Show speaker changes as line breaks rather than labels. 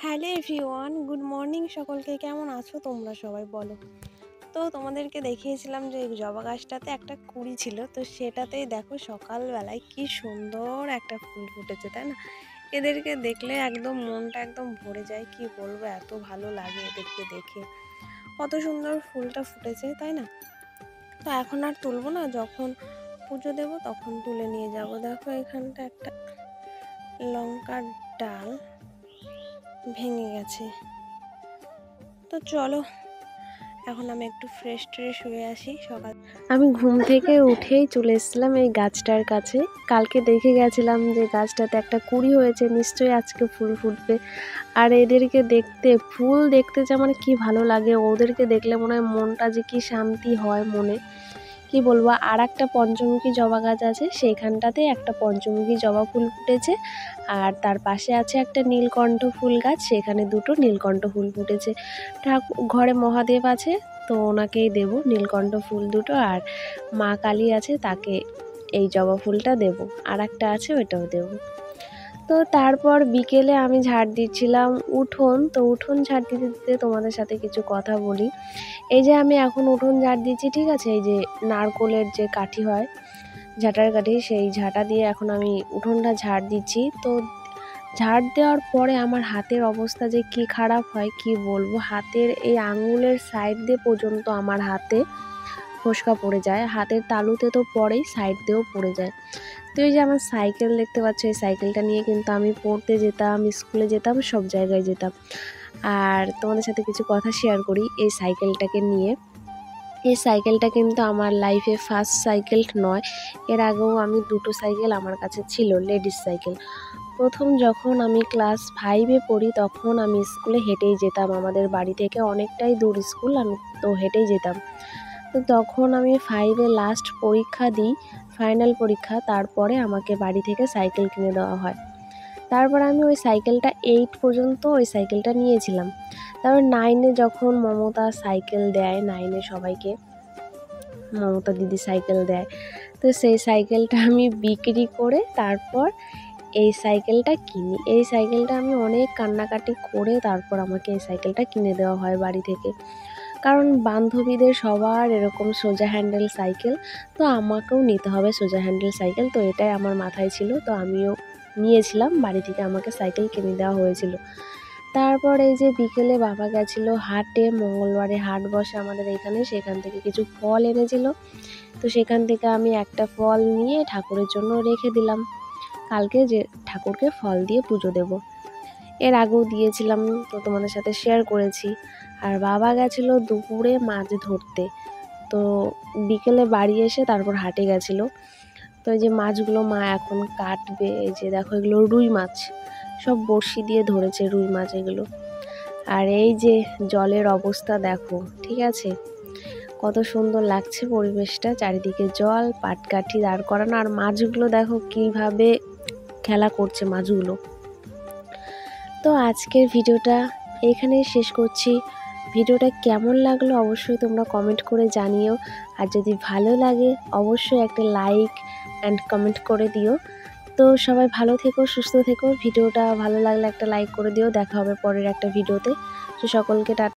Hello everyone, good morning সকলকে। কেমন আছো তোমরা সবাই বলো? তো তোমাদেরকে দেখিয়েছিলাম যে এই জবা গাছটাতে একটা কুড়ি ছিল, তো সেটাতেই দেখো সকালবেলায় কি সুন্দর একটা ফুল ফুটেছে, তাই না? এদেরকে দেখলে একদম মনটা একদম ভরে যায়, কি বলবো, এত ভালো লাগে এদেরকে দেখে। কত সুন্দর ফুলটা ফুটেছে, তাই না? তো এখন আর তুলবো না, যখন পুজো দেবো তখন তুলে নিয়ে যাব। দেখো এখানটা একটা লঙ্কার ডাল ভেঙে গেছে। তো চলো, এখন আমি একটু ফ্রেশ হয়ে আসি। সকাল আমি ঘুম থেকে উঠেই চলে এসেছিলাম এই গাছটার কাছে। কালকে দেখে গেছিলাম যে গাছটাতে একটা কুঁড়ি হয়েছে, নিশ্চয়ই আজকে ফুল ফুটবে। আর এদেরকে দেখতে, ফুল দেখতে যে আমার কি ভালো লাগে, ওদেরকে দেখলে মনে হয় মনটা যে কি শান্তি হয় মনে, কি বলবো। আর একটা পঞ্চমুখী জবা গাছ আছে, সেইখানটাতে একটা পঞ্চমুখী জবা ফুল ফুটেছে। আর তার পাশে আছে একটা নীলকণ্ঠ ফুল গাছ, সেখানে দুটো নীলকণ্ঠ ফুল ফুটেছে। ঘরে মহাদেব আছে, তো ওনাকেই দেব নীলকণ্ঠ ফুল দুটো। আর মা কালী আছে, তাকে এই জবা ফুলটা দেব। আর একটা আছে, ওইটাও দেব। তো তারপর বিকেলে আমি ঝাড় দিচ্ছিলাম উঠোন। তো উঠোন ঝাড় দিতে দিতে তোমাদের সাথে কিছু কথা বলি। এই যে আমি এখন উঠোন ঝাড় দিচ্ছি, ঠিক আছে? এই যে নারকোলের যে কাঠি হয়, ঝাঁটার কাঠি, সেই ঝাঁটা দিয়ে এখন আমি উঠোনটা ঝাড় দিচ্ছি। তো ঝাড় দেওয়ার পরে আমার হাতের অবস্থা যে কি খারাপ হয়, কি বলবো। হাতের এই আঙুলের সাইড দিয়ে পর্যন্ত আমার হাতে ফোস্কা পড়ে যায়। হাতের তালুতে তো পড়েই, সাইড দিয়েও পড়ে যায়। তো এই যে আমার সাইকেল দেখতে পাচ্ছ, এই সাইকেলটা নিয়ে কিন্তু আমি পড়তে যেতাম, স্কুলে যেতাম, সব জায়গায় যেতাম। আর তোমাদের সাথে কিছু কথা শেয়ার করি এই সাইকেলটাকে নিয়ে। এই সাইকেলটা কিন্তু আমার লাইফে ফার্স্ট সাইকেল নয়, এর আগেও আমি দুটো সাইকেল আমার কাছে ছিল, লেডিস সাইকেল। প্রথম যখন আমি ক্লাস 5-এ পড়ি, তখন আমি স্কুলে হেঁটেই যেতাম। আমাদের বাড়ি থেকে অনেকটাই দূর স্কুল, আমি তো হেঁটেই যেতাম। তো তখন আমি 5-এ লাস্ট পরীক্ষা দিই, ফাইনাল পরীক্ষা। তারপরে আমাকে বাড়ি থেকে সাইকেল কিনে দেওয়া হয়। তারপর আমি ওই সাইকেলটা 8 পর্যন্ত ওই সাইকেলটা নিয়েছিলাম। তারপর 9-এ যখন মমতা সাইকেল দেয়, 9-এ সবাইকে মমতা দিদি সাইকেল দেয়, তো সেই সাইকেলটা আমি বিক্রি করে তারপর এই সাইকেলটা কিনি। এই সাইকেলটা আমি অনেক কান্নাকাটি করে তারপর আমাকে এই সাইকেলটা কিনে দেওয়া হয় বাড়ি থেকে। কারণ বান্ধবীদের সবার এরকম সোজা হ্যান্ডেল সাইকেল, তো আমাকেও নিতে হবে সোজা হ্যান্ডেল সাইকেল। তো এটাই আমার মাথায় ছিল, তো আমিও নিয়েছিলাম, বাড়ি থেকে আমাকে সাইকেল কিনে দেওয়া হয়েছিল। তারপর এই যে বিকেলে বাবা গেছিলো হাটে, মঙ্গলবারে হাট বসে আমাদের এখানে, সেখান থেকে কিছু ফল এনেছিল। তো সেখান থেকে আমি একটা ফল নিয়ে ঠাকুরের জন্য রেখে দিলাম, কালকে যে ঠাকুরকে ফল দিয়ে পুজো দেব। এর আগেও দিয়েছিলাম, তো তোমাদের সাথে শেয়ার করেছি। আর বাবা গেছিলো দুপুরে মাছ ধরতে, তো বিকেলে বাড়ি এসে তারপর হাটে গেছিলো। তো এই যে মাছগুলো মা এখন কাটবে। এই যে দেখো, এগুলো রুই মাছ, সব বড়শি দিয়ে ধরেছে রুই মাছ এগুলো। আর এই যে জলের অবস্থা দেখো, ঠিক আছে? কত সুন্দর লাগছে পরিবেশটা, চারিদিকে জল, পাটকাঠি দাঁড় করানো, আর মাছগুলো দেখো কিভাবে খেলা করছে মাছগুলো। তো আজকের ভিডিওটা এখানেই শেষ করছি। ভিডিওটা কেমন লাগলো অবশ্যই তোমরা কমেন্ট করে জানিও। আর যদি ভালো লাগে অবশ্যই একটা লাইক অ্যান্ড কমেন্ট করে দিও। তো সবাই ভালো থেকো, সুস্থ থেকো। ভিডিওটা ভালো লাগলে একটা লাইক করে দিও। দেখা হবে পরের একটা ভিডিওতে। তো সকলকে টাটা।